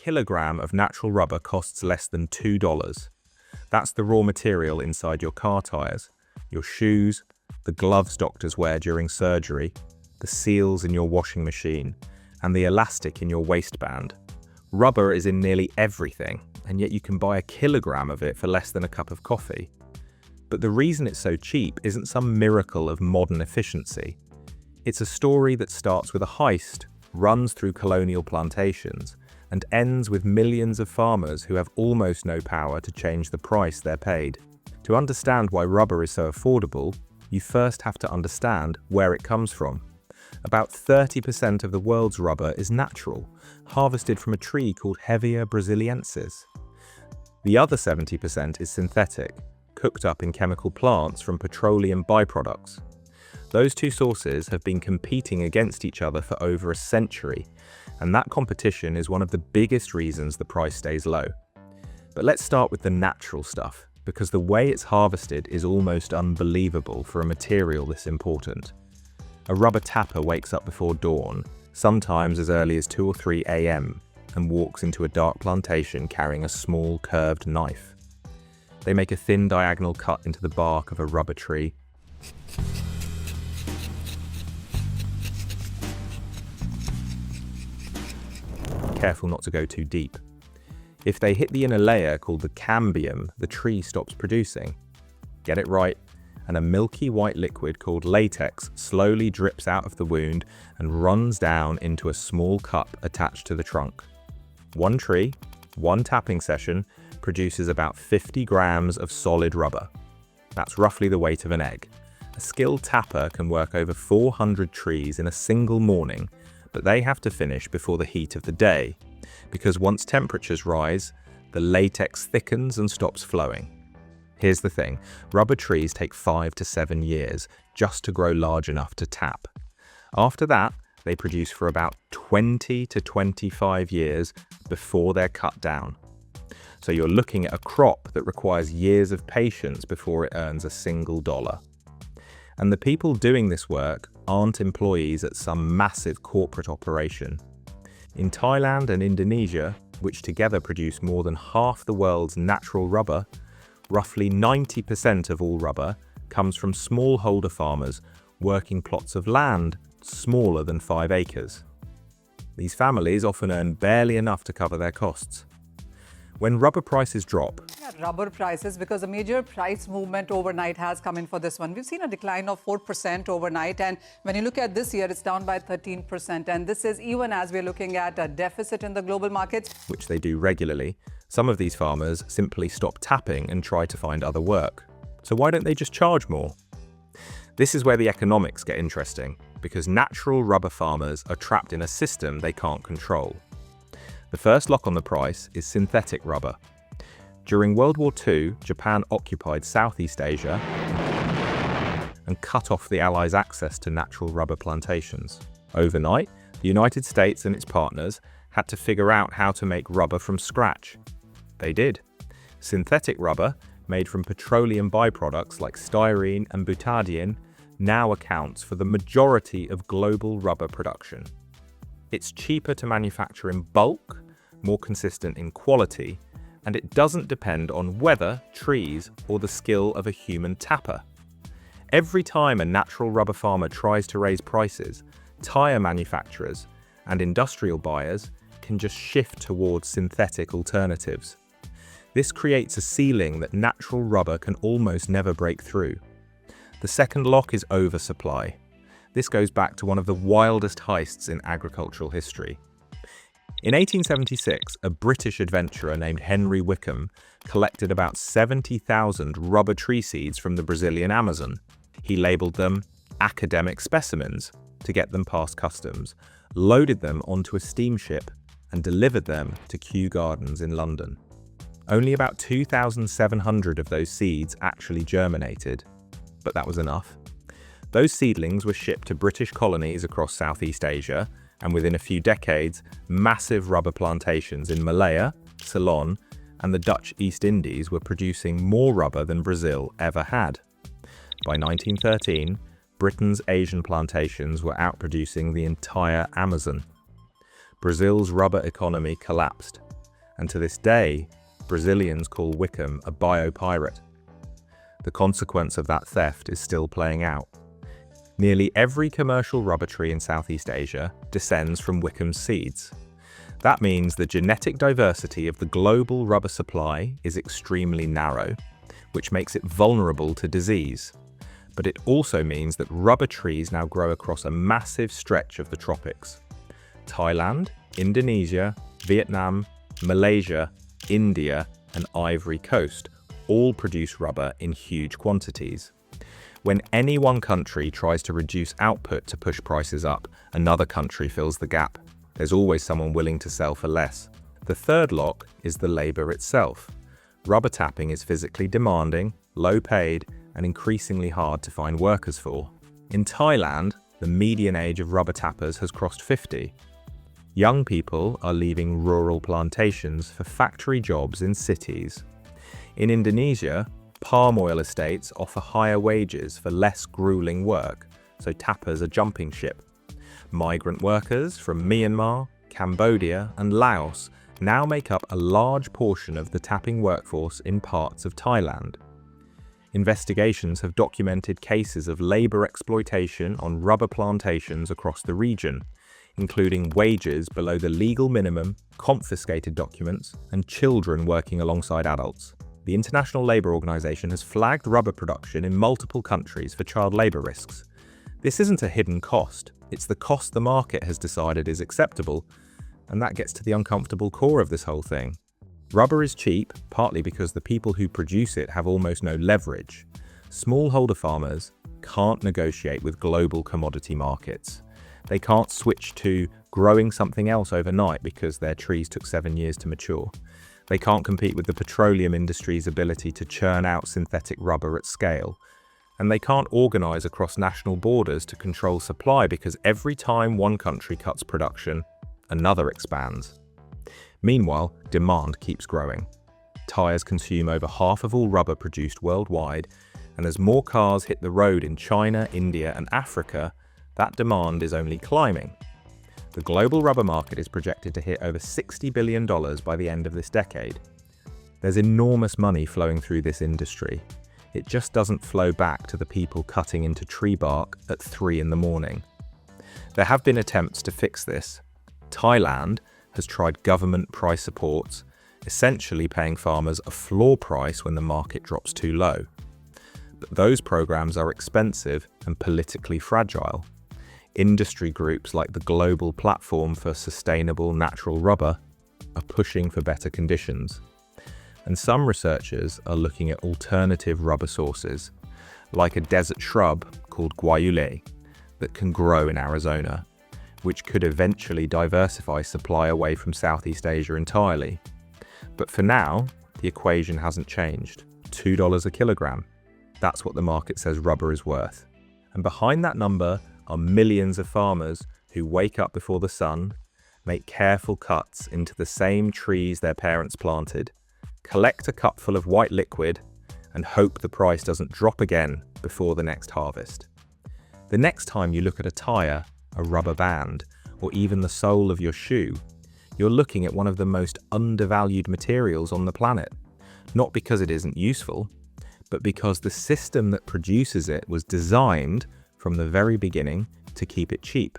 kilogram of natural rubber costs less than $2. That's the raw material inside your car tires, your shoes, the gloves doctors wear during surgery, the seals in your washing machine, and the elastic in your waistband. Rubber is in nearly everything, and yet you can buy a kilogram of it for less than a cup of coffee. But the reason it's so cheap isn't some miracle of modern efficiency. It's a story that starts with a heist, runs through colonial plantations, and ends with millions of farmers who have almost no power to change the price they're paid. To understand why rubber is so affordable, you first have to understand where it comes from. About 30% of the world's rubber is natural, harvested from a tree called Hevea brasiliensis. The other 70% is synthetic, cooked up in chemical plants from petroleum byproducts. Those two sources have been competing against each other for over a century, and that competition is one of the biggest reasons the price stays low. But let's start with the natural stuff, because the way it's harvested is almost unbelievable for a material this important. A rubber tapper wakes up before dawn, sometimes as early as 2 or 3 a.m., and walks into a dark plantation carrying a small curved knife. They make a thin diagonal cut into the bark of a rubber tree. Careful not to go too deep. If they hit the inner layer called the cambium, the tree stops producing. Get it right, and a milky white liquid called latex slowly drips out of the wound and runs down into a small cup attached to the trunk. One tree, one tapping session, produces about 50 grams of solid rubber. That's roughly the weight of an egg. A skilled tapper can work over 400 trees in a single morning, but they have to finish before the heat of the day, because once temperatures rise, the latex thickens and stops flowing. Here's the thing, rubber trees take 5 to 7 years just to grow large enough to tap. After that, they produce for about 20 to 25 years before they're cut down. So you're looking at a crop that requires years of patience before it earns a single dollar. And the people doing this work aren't employees at some massive corporate operation. In Thailand and Indonesia, which together produce more than half the world's natural rubber, roughly 90% of all rubber comes from smallholder farmers working plots of land smaller than 5 acres. These families often earn barely enough to cover their costs. When rubber prices drop, rubber prices, because a major price movement overnight has come in for this one. We've seen a decline of 4% overnight, and when you look at this year, it's down by 13%. And this is even as we're looking at a deficit in the global markets, which they do regularly. Some of these farmers simply stop tapping and try to find other work. So why don't they just charge more? This is where the economics get interesting, because natural rubber farmers are trapped in a system they can't control. The first lock on the price is synthetic rubber. During World War II, Japan occupied Southeast Asia and cut off the Allies' access to natural rubber plantations. Overnight, the United States and its partners had to figure out how to make rubber from scratch. They did. Synthetic rubber, made from petroleum byproducts like styrene and butadiene, now accounts for the majority of global rubber production. It's cheaper to manufacture in bulk, more consistent in quality, and it doesn't depend on weather, trees, or the skill of a human tapper. Every time a natural rubber farmer tries to raise prices, tire manufacturers and industrial buyers can just shift towards synthetic alternatives. This creates a ceiling that natural rubber can almost never break through. The second lock is oversupply. This goes back to one of the wildest heists in agricultural history. In 1876, a British adventurer named Henry Wickham collected about 70,000 rubber tree seeds from the Brazilian Amazon. He labeled them academic specimens to get them past customs, loaded them onto a steamship, and delivered them to Kew Gardens in London. Only about 2,700 of those seeds actually germinated, but that was enough. Those seedlings were shipped to British colonies across Southeast Asia, and within a few decades, massive rubber plantations in Malaya, Ceylon, and the Dutch East Indies were producing more rubber than Brazil ever had. By 1913, Britain's Asian plantations were outproducing the entire Amazon. Brazil's rubber economy collapsed, and to this day, Brazilians call Wickham a biopirate. The consequence of that theft is still playing out. Nearly every commercial rubber tree in Southeast Asia descends from Wickham's seeds. That means the genetic diversity of the global rubber supply is extremely narrow, which makes it vulnerable to disease. But it also means that rubber trees now grow across a massive stretch of the tropics. Thailand, Indonesia, Vietnam, Malaysia, India, and Ivory Coast all produce rubber in huge quantities. When any one country tries to reduce output to push prices up, another country fills the gap. There's always someone willing to sell for less. The third lock is the labor itself. Rubber tapping is physically demanding, low paid, and increasingly hard to find workers for. In Thailand, the median age of rubber tappers has crossed 50. Young people are leaving rural plantations for factory jobs in cities. In Indonesia, palm oil estates offer higher wages for less grueling work, so tappers are jumping ship. Migrant workers from Myanmar, Cambodia, and Laos now make up a large portion of the tapping workforce in parts of Thailand. Investigations have documented cases of labor exploitation on rubber plantations across the region, including wages below the legal minimum, confiscated documents, and children working alongside adults. The International Labour Organization has flagged rubber production in multiple countries for child labour risks. This isn't a hidden cost, it's the cost the market has decided is acceptable, and that gets to the uncomfortable core of this whole thing. Rubber is cheap, partly because the people who produce it have almost no leverage. Smallholder farmers can't negotiate with global commodity markets. They can't switch to growing something else overnight because their trees took 7 years to mature. They can't compete with the petroleum industry's ability to churn out synthetic rubber at scale. And they can't organize across national borders to control supply because every time one country cuts production, another expands. Meanwhile, demand keeps growing. Tyres consume over half of all rubber produced worldwide, and as more cars hit the road in China, India, and Africa, that demand is only climbing. The global rubber market is projected to hit over $60 billion by the end of this decade. There's enormous money flowing through this industry. It just doesn't flow back to the people cutting into tree bark at 3 in the morning. There have been attempts to fix this. Thailand has tried government price supports, essentially paying farmers a floor price when the market drops too low. But those programs are expensive and politically fragile. Industry groups like the Global Platform for Sustainable Natural Rubber are pushing for better conditions. And some researchers are looking at alternative rubber sources, like a desert shrub called guayule that can grow in Arizona, which could eventually diversify supply away from Southeast Asia entirely. But for now, the equation hasn't changed. $2 a kilogram. That's what the market says rubber is worth. And behind that number are millions of farmers who wake up before the sun, make careful cuts into the same trees their parents planted, collect a cupful of white liquid, and hope the price doesn't drop again before the next harvest. The next time you look at a tire, a rubber band, or even the sole of your shoe, you're looking at one of the most undervalued materials on the planet. Not because it isn't useful, but because the system that produces it was designed from the very beginning to keep it cheap.